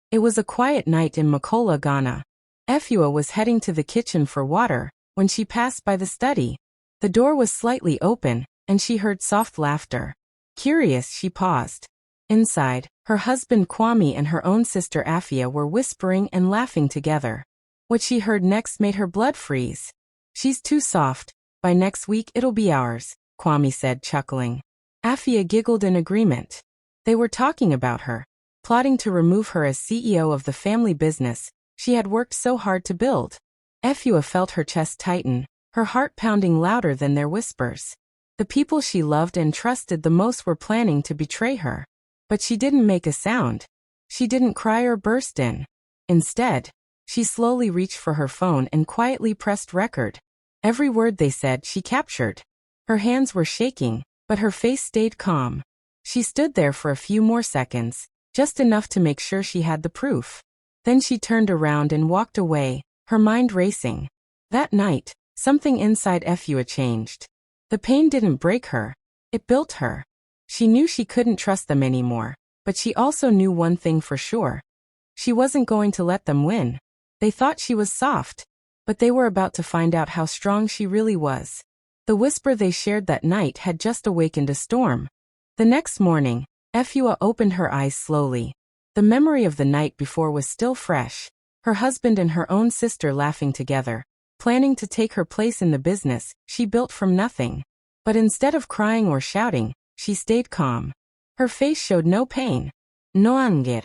It was a quiet night in Makola, Ghana. Efua was heading to the kitchen for water when she passed by the study. The door was slightly open, and she heard soft laughter. Curious, she paused. Inside, her husband Kwame and her own sister Afia were whispering and laughing together. What she heard next made her blood freeze. "She's too soft. By next week it'll be ours," Kwame said, chuckling. Afia giggled in agreement. They were talking about her, plotting to remove her as CEO of the family business she had worked so hard to build. Efua felt her chest tighten, her heart pounding louder than their whispers. The people she loved and trusted the most were planning to betray her. But she didn't make a sound. She didn't cry or burst in. Instead, she slowly reached for her phone and quietly pressed record. Every word they said she captured. Her hands were shaking, but her face stayed calm. She stood there for a few more seconds, just enough to make sure she had the proof. Then she turned around and walked away, her mind racing. That night, something inside Efua changed. The pain didn't break her. It built her. She knew she couldn't trust them anymore, but she also knew one thing for sure. She wasn't going to let them win. They thought she was soft, but they were about to find out how strong she really was. The whisper they shared that night had just awakened a storm. The next morning, Efua opened her eyes slowly. The memory of the night before was still fresh. Her husband and her own sister laughing together, planning to take her place in the business she built from nothing. But instead of crying or shouting, she stayed calm. Her face showed no pain, no anger,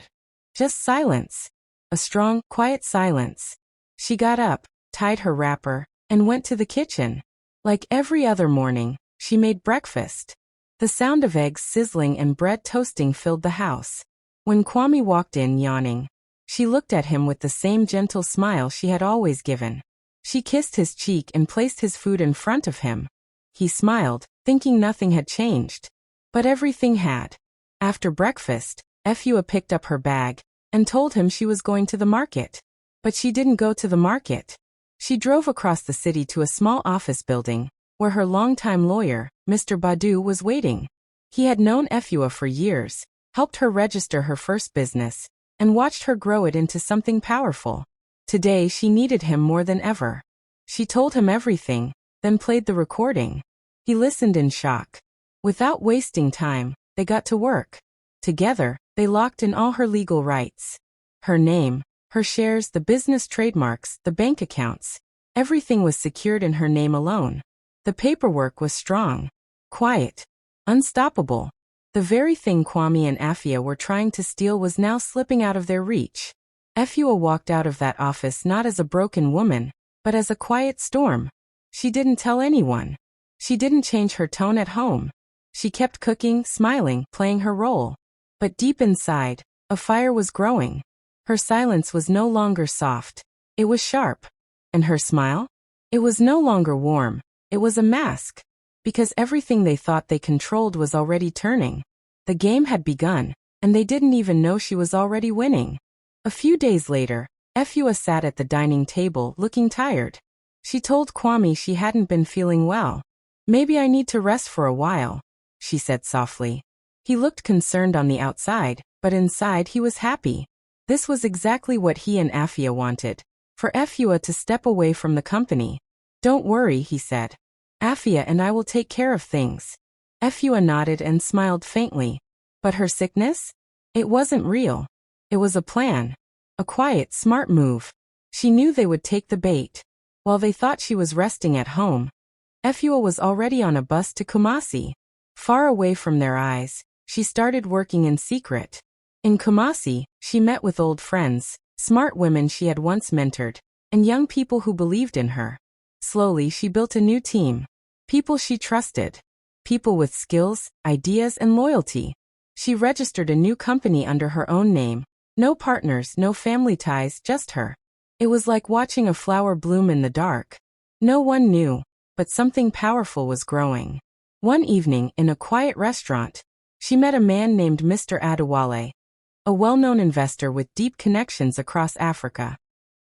just silence. A strong, quiet silence. She got up, tied her wrapper, and went to the kitchen. Like every other morning, she made breakfast. The sound of eggs sizzling and bread toasting filled the house. When Kwame walked in yawning, she looked at him with the same gentle smile she had always given. She kissed his cheek and placed his food in front of him. He smiled, thinking nothing had changed. But everything had. After breakfast, Efua picked up her bag and told him she was going to the market. But she didn't go to the market. She drove across the city to a small office building, where her longtime lawyer, Mr. Badu, was waiting. He had known Efua for years, helped her register her first business, and watched her grow it into something powerful. Today she needed him more than ever. She told him everything, then played the recording. He listened in shock. Without wasting time, they got to work. Together, they locked in all her legal rights. Her name, her shares, the business trademarks, the bank accounts. Everything was secured in her name alone. The paperwork was strong, quiet, unstoppable. The very thing Kwame and Afia were trying to steal was now slipping out of their reach. Efua walked out of that office not as a broken woman, but as a quiet storm. She didn't tell anyone. She didn't change her tone at home. She kept cooking, smiling, playing her role. But deep inside, a fire was growing. Her silence was no longer soft. It was sharp. And her smile? It was no longer warm. It was a mask. Because everything they thought they controlled was already turning. The game had begun, and they didn't even know she was already winning. A few days later, Efua sat at the dining table looking tired. She told Kwame she hadn't been feeling well. "Maybe I need to rest for a while," she said softly. He looked concerned on the outside, but inside he was happy. This was exactly what he and Afia wanted, for Efua to step away from the company. "Don't worry," he said. "Afia and I will take care of things." Efua nodded and smiled faintly. But her sickness? It wasn't real. It was a plan. A quiet, smart move. She knew they would take the bait. While they thought she was resting at home, Efua was already on a bus to Kumasi. Far away from their eyes, she started working in secret. In Kumasi, she met with old friends, smart women she had once mentored, and young people who believed in her. Slowly she built a new team. People she trusted. People with skills, ideas, and loyalty. She registered a new company under her own name. No partners, no family ties, just her. It was like watching a flower bloom in the dark. No one knew, but something powerful was growing. One evening, in a quiet restaurant, she met a man named Mr. Adewale, a well-known investor with deep connections across Africa.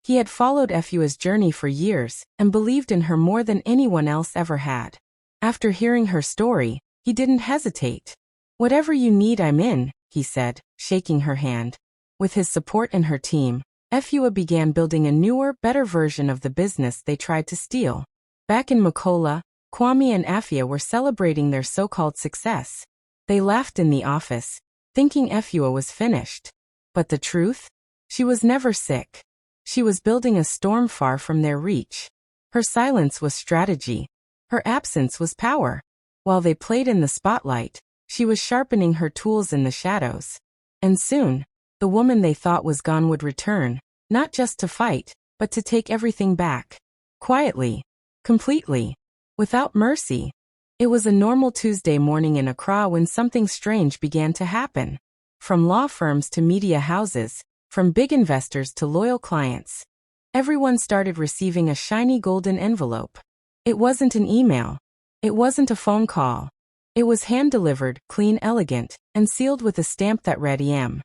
He had followed Efua's journey for years and believed in her more than anyone else ever had. After hearing her story, he didn't hesitate. "Whatever you need, I'm in," he said, shaking her hand. With his support and her team, Efua began building a newer, better version of the business they tried to steal. Back in Makola, Kwame and Afia were celebrating their so-called success. They laughed in the office, thinking Efua was finished. But the truth? She was never sick. She was building a storm far from their reach. Her silence was strategy. Her absence was power. While they played in the spotlight, she was sharpening her tools in the shadows. And soon, the woman they thought was gone would return, not just to fight, but to take everything back. Quietly. Completely. Without mercy. It was a normal Tuesday morning in Accra when something strange began to happen. From law firms to media houses, from big investors to loyal clients, everyone started receiving a shiny golden envelope. It wasn't an email. It wasn't a phone call. It was hand-delivered, clean, elegant, and sealed with a stamp that read EM.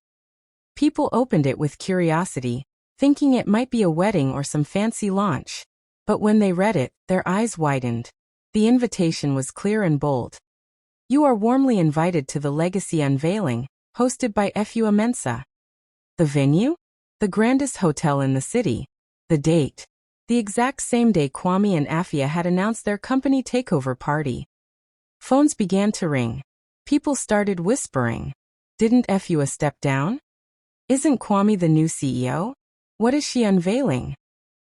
People opened it with curiosity, thinking it might be a wedding or some fancy launch. But when they read it, their eyes widened. The invitation was clear and bold. You are warmly invited to the Legacy Unveiling, hosted by Efua Mensa. The venue? The grandest hotel in the city. The date? The exact same day Kwame and Afia had announced their company takeover party. Phones began to ring. People started whispering. Didn't Efua step down? Isn't Kwame the new CEO? What is she unveiling?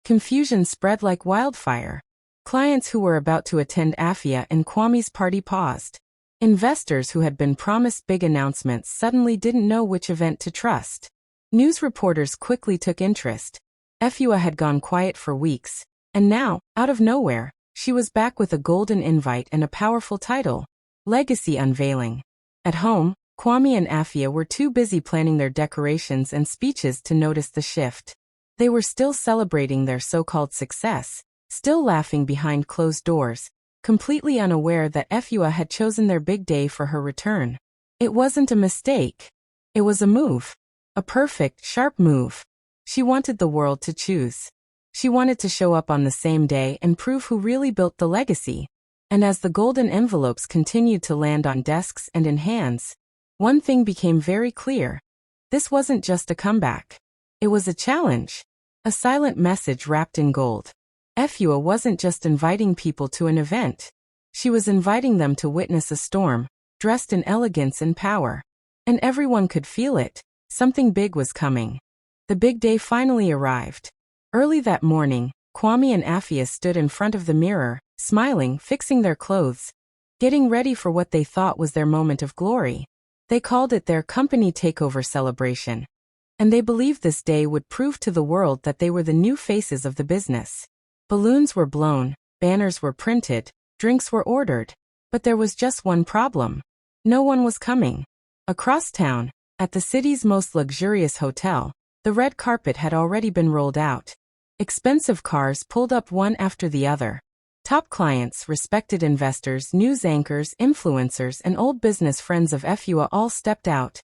Confusion spread like wildfire. Clients who were about to attend Afia and Kwame's party paused. Investors who had been promised big announcements suddenly didn't know which event to trust. News reporters quickly took interest. Efua had gone quiet for weeks, and now, out of nowhere, she was back with a golden invite and a powerful title, Legacy Unveiling. At home, Kwame and Afia were too busy planning their decorations and speeches to notice the shift. They were still celebrating their so-called success, still laughing behind closed doors, completely unaware that Efua had chosen their big day for her return. It wasn't a mistake. It was a move. A perfect, sharp move. She wanted the world to choose. She wanted to show up on the same day and prove who really built the legacy. And as the golden envelopes continued to land on desks and in hands, one thing became very clear. This wasn't just a comeback. It was a challenge. A silent message wrapped in gold. Efua wasn't just inviting people to an event. She was inviting them to witness a storm, dressed in elegance and power. And everyone could feel it. Something big was coming. The big day finally arrived. Early that morning, Kwame and Afia stood in front of the mirror, smiling, fixing their clothes, getting ready for what they thought was their moment of glory. They called it their company takeover celebration. And they believed this day would prove to the world that they were the new faces of the business. Balloons were blown, banners were printed, drinks were ordered. But there was just one problem. No one was coming. Across town, at the city's most luxurious hotel, the red carpet had already been rolled out. Expensive cars pulled up one after the other. Top clients, respected investors, news anchors, influencers, and old business friends of Efua all stepped out,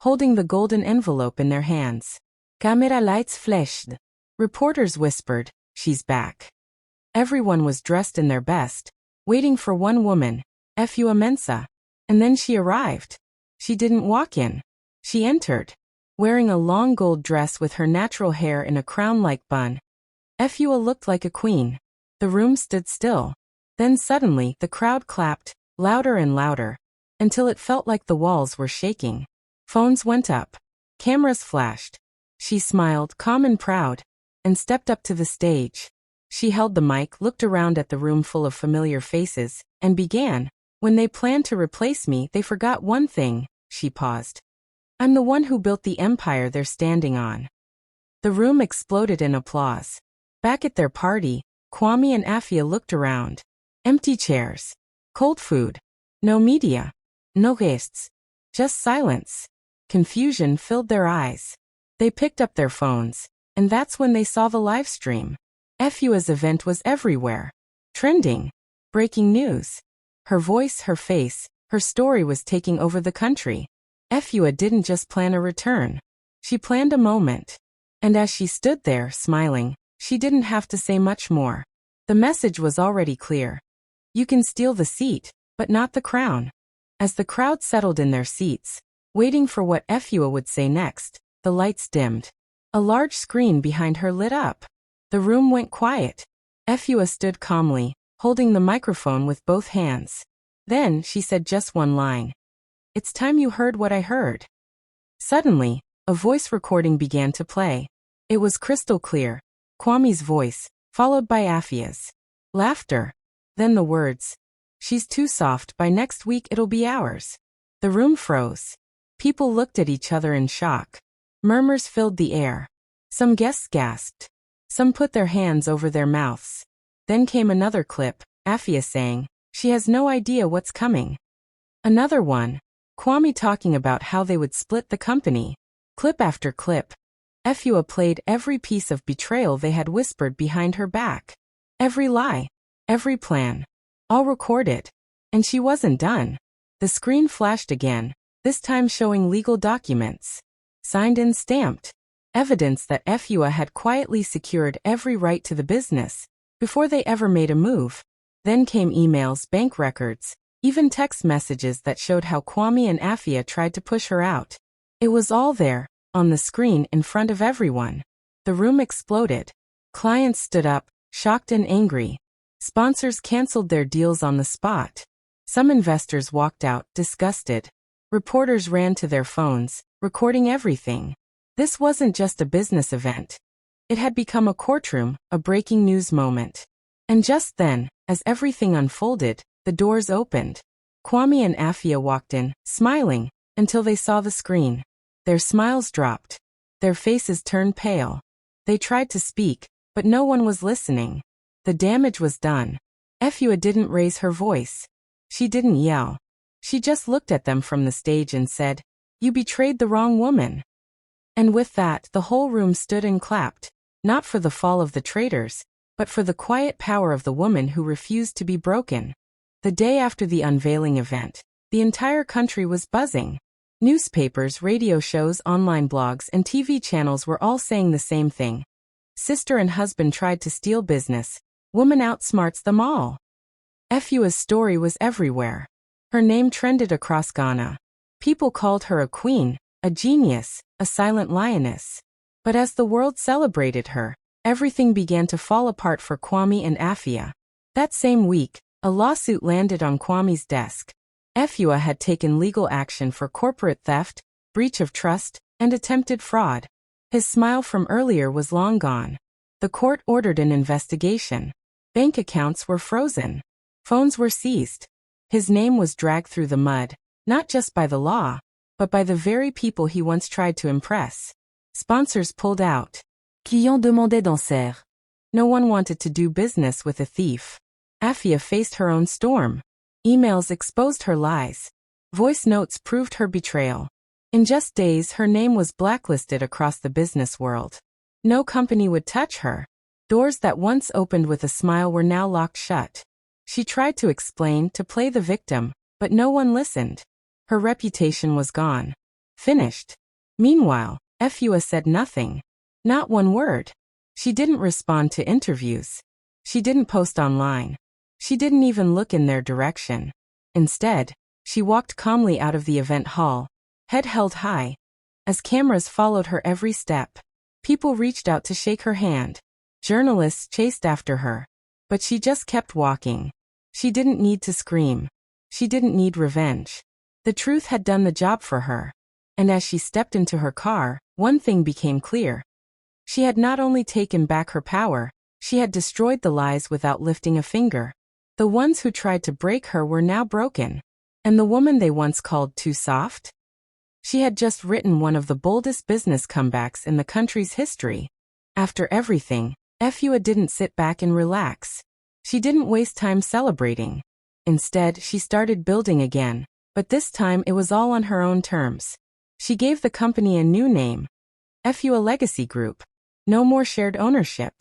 holding the golden envelope in their hands. Camera lights flashed. Reporters whispered, "She's back." Everyone was dressed in their best, waiting for one woman, Efua Mensa. And then she arrived. She didn't walk in. She entered, wearing a long gold dress with her natural hair in a crown-like bun. Efua looked like a queen. The room stood still. Then suddenly, the crowd clapped, louder and louder, until it felt like the walls were shaking. Phones went up. Cameras flashed. She smiled, calm and proud, and stepped up to the stage. She held the mic, looked around at the room full of familiar faces, and began. When they planned to replace me, they forgot one thing, she paused. I'm the one who built the empire they're standing on. The room exploded in applause. Back at their party, Kwame and Afia looked around. Empty chairs. Cold food. No media. No guests. Just silence. Confusion filled their eyes. They picked up their phones, and that's when they saw the live stream. Efua's event was everywhere. Trending. Breaking news. Her voice, her face, her story was taking over the country. Efua didn't just plan a return. She planned a moment. And as she stood there, smiling, she didn't have to say much more. The message was already clear. You can steal the seat, but not the crown. As the crowd settled in their seats, waiting for what Efua would say next, the lights dimmed. A large screen behind her lit up. The room went quiet. Efua stood calmly, holding the microphone with both hands. Then she said just one line. "It's time you heard what I heard." Suddenly, a voice recording began to play. It was crystal clear, Kwame's voice, followed by Afia's. Laughter. Then the words. "She's too soft, by next week it'll be ours." The room froze. People looked at each other in shock. Murmurs filled the air. Some guests gasped. Some put their hands over their mouths. Then came another clip, Afia saying, "She has no idea what's coming." Another one, Kwame talking about how they would split the company. Clip after clip. Efua played every piece of betrayal they had whispered behind her back. Every lie. Every plan. All recorded. And she wasn't done. The screen flashed again, this time showing legal documents. Signed and stamped. Evidence that Efua had quietly secured every right to the business, before they ever made a move. Then came emails, bank records, even text messages that showed how Kwame and Afia tried to push her out. It was all there, on the screen in front of everyone. The room exploded. Clients stood up, shocked and angry. Sponsors canceled their deals on the spot. Some investors walked out, disgusted. Reporters ran to their phones, recording everything. This wasn't just a business event. It had become a courtroom, a breaking news moment. And just then, as everything unfolded, the doors opened. Kwame and Afia walked in, smiling, until they saw the screen. Their smiles dropped. Their faces turned pale. They tried to speak, but no one was listening. The damage was done. Efua didn't raise her voice. She didn't yell. She just looked at them from the stage and said, "You betrayed the wrong woman." And with that, the whole room stood and clapped, not for the fall of the traitors, but for the quiet power of the woman who refused to be broken. The day after the unveiling event, the entire country was buzzing. Newspapers, radio shows, online blogs, and TV channels were all saying the same thing. Sister and husband tried to steal business. Woman outsmarts them all. Efua's story was everywhere. Her name trended across Ghana. People called her a queen, a genius, a silent lioness. But as the world celebrated her, everything began to fall apart for Kwame and Afia. That same week, a lawsuit landed on Kwame's desk. Efua had taken legal action for corporate theft, breach of trust, and attempted fraud. His smile from earlier was long gone. The court ordered an investigation. Bank accounts were frozen. Phones were seized. His name was dragged through the mud, not just by the law, but by the very people he once tried to impress. Sponsors pulled out. Clients demandaient d'en serre. No one wanted to do business with a thief. Afia faced her own storm. Emails exposed her lies. Voice notes proved her betrayal. In just days, her name was blacklisted across the business world. No company would touch her. Doors that once opened with a smile were now locked shut. She tried to explain, to play the victim, but no one listened. Her reputation was gone. Finished. Meanwhile, Efua said nothing. Not one word. She didn't respond to interviews. She didn't post online. She didn't even look in their direction. Instead, she walked calmly out of the event hall, head held high. As cameras followed her every step, people reached out to shake her hand. Journalists chased after her. But she just kept walking. She didn't need to scream. She didn't need revenge. The truth had done the job for her. And as she stepped into her car, one thing became clear. She had not only taken back her power, she had destroyed the lies without lifting a finger. The ones who tried to break her were now broken. And the woman they once called too soft? She had just written one of the boldest business comebacks in the country's history. After everything, Efua didn't sit back and relax. She didn't waste time celebrating. Instead, she started building again, but this time it was all on her own terms. She gave the company a new name, Efua Legacy Group. No more shared ownership.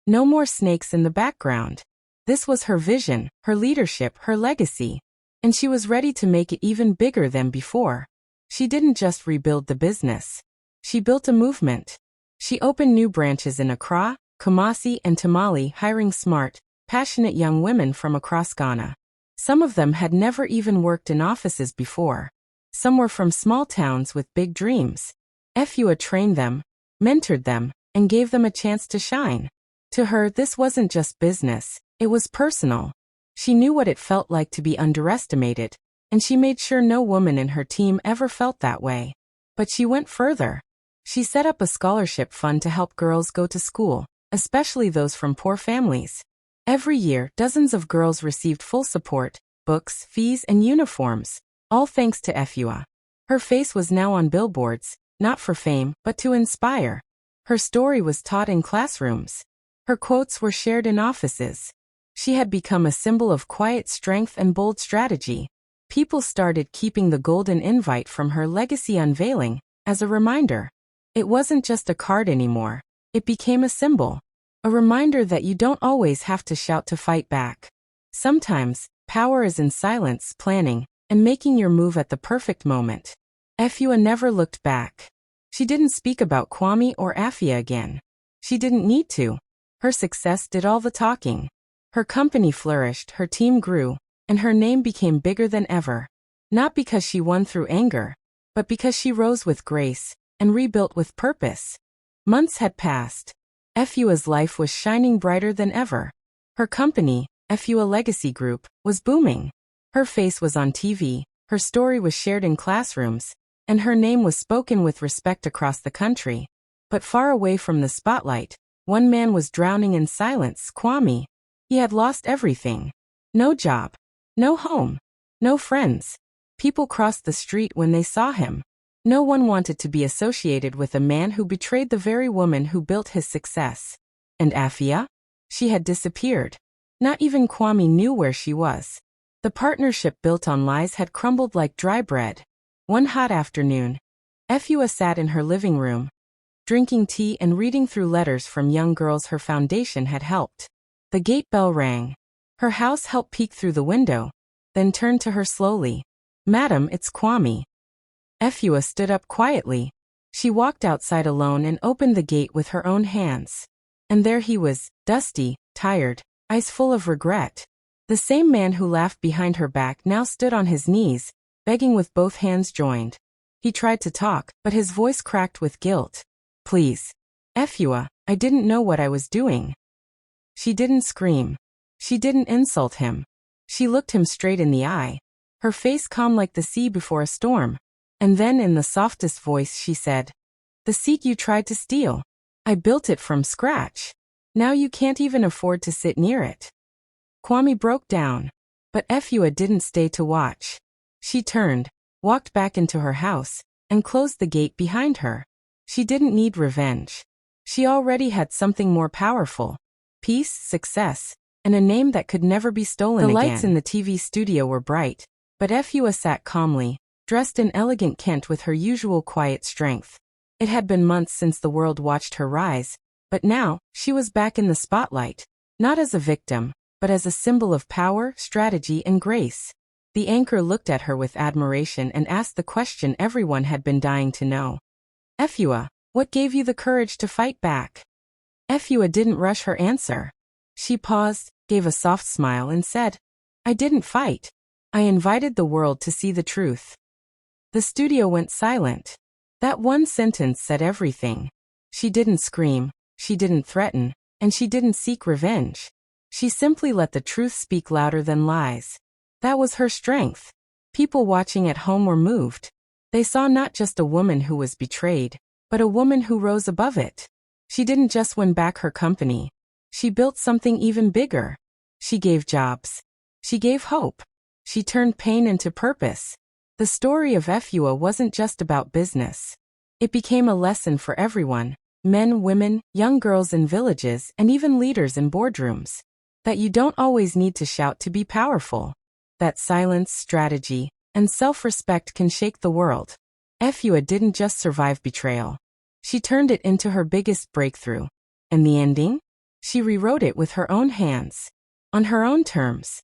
No more snakes in the background. This was her vision, her leadership, her legacy. And she was ready to make it even bigger than before. She didn't just rebuild the business. She built a movement. She opened new branches in Accra, Kumasi, and Tamale, hiring smart, passionate young women from across Ghana. Some of them had never even worked in offices before. Some were from small towns with big dreams. Efua trained them, mentored them, and gave them a chance to shine. To her, this wasn't just business, it was personal. She knew what it felt like to be underestimated, and she made sure no woman in her team ever felt that way. But she went further. She set up a scholarship fund to help girls go to school, especially those from poor families. Every year, dozens of girls received full support, books, fees, and uniforms, all thanks to Efua. Her face was now on billboards, not for fame, but to inspire. Her story was taught in classrooms. Her quotes were shared in offices. She had become a symbol of quiet strength and bold strategy. People started keeping the golden invite from her legacy unveiling as a reminder. It wasn't just a card anymore. It became a symbol. A reminder that you don't always have to shout to fight back. Sometimes, power is in silence, planning, and making your move at the perfect moment. Efua never looked back. She didn't speak about Kwame or Afia again. She didn't need to. Her success did all the talking. Her company flourished, her team grew, and her name became bigger than ever. Not because she won through anger, but because she rose with grace and rebuilt with purpose. Months had passed. Efua's life was shining brighter than ever. Her company, Efua Legacy Group, was booming. Her face was on TV, her story was shared in classrooms, and her name was spoken with respect across the country. But far away from the spotlight, one man was drowning in silence, Kwame. He had lost everything. No job. No home. No friends. People crossed the street when they saw him. No one wanted to be associated with a man who betrayed the very woman who built his success. And Afia? She had disappeared. Not even Kwame knew where she was. The partnership built on lies had crumbled like dry bread. One hot afternoon, Efua sat in her living room, drinking tea and reading through letters from young girls her foundation had helped. The gate bell rang. Her house helped peek through the window, then turned to her slowly. "Madam, it's Kwame." Efua stood up quietly. She walked outside alone and opened the gate with her own hands. And there he was, dusty, tired, eyes full of regret. The same man who laughed behind her back now stood on his knees, begging with both hands joined. He tried to talk, but his voice cracked with guilt. "Please. Efua, I didn't know what I was doing." She didn't scream. She didn't insult him. She looked him straight in the eye, her face calm like the sea before a storm. And then in the softest voice she said, "The seat you tried to steal. I built it from scratch. Now you can't even afford to sit near it." Kwame broke down. But Efua didn't stay to watch. She turned, walked back into her house, and closed the gate behind her. She didn't need revenge. She already had something more powerful. Peace, success, and a name that could never be stolen again. The lights in the TV studio were bright, but Efua sat calmly, dressed in elegant Kent with her usual quiet strength. It had been months since the world watched her rise, but now, she was back in the spotlight, not as a victim, but as a symbol of power, strategy, and grace. The anchor looked at her with admiration and asked the question everyone had been dying to know. "Efua, what gave you the courage to fight back?" Efua didn't rush her answer. She paused, gave a soft smile and said, "I didn't fight. I invited the world to see the truth." The studio went silent. That one sentence said everything. She didn't scream, she didn't threaten, and she didn't seek revenge. She simply let the truth speak louder than lies. That was her strength. People watching at home were moved. They saw not just a woman who was betrayed, but a woman who rose above it. She didn't just win back her company. She built something even bigger. She gave jobs. She gave hope. She turned pain into purpose. The story of Efua wasn't just about business. It became a lesson for everyone, men, women, young girls in villages, and even leaders in boardrooms. That you don't always need to shout to be powerful. That silence, strategy, and self-respect can shake the world. Efua didn't just survive betrayal. She turned it into her biggest breakthrough. And the ending? She rewrote it with her own hands. On her own terms.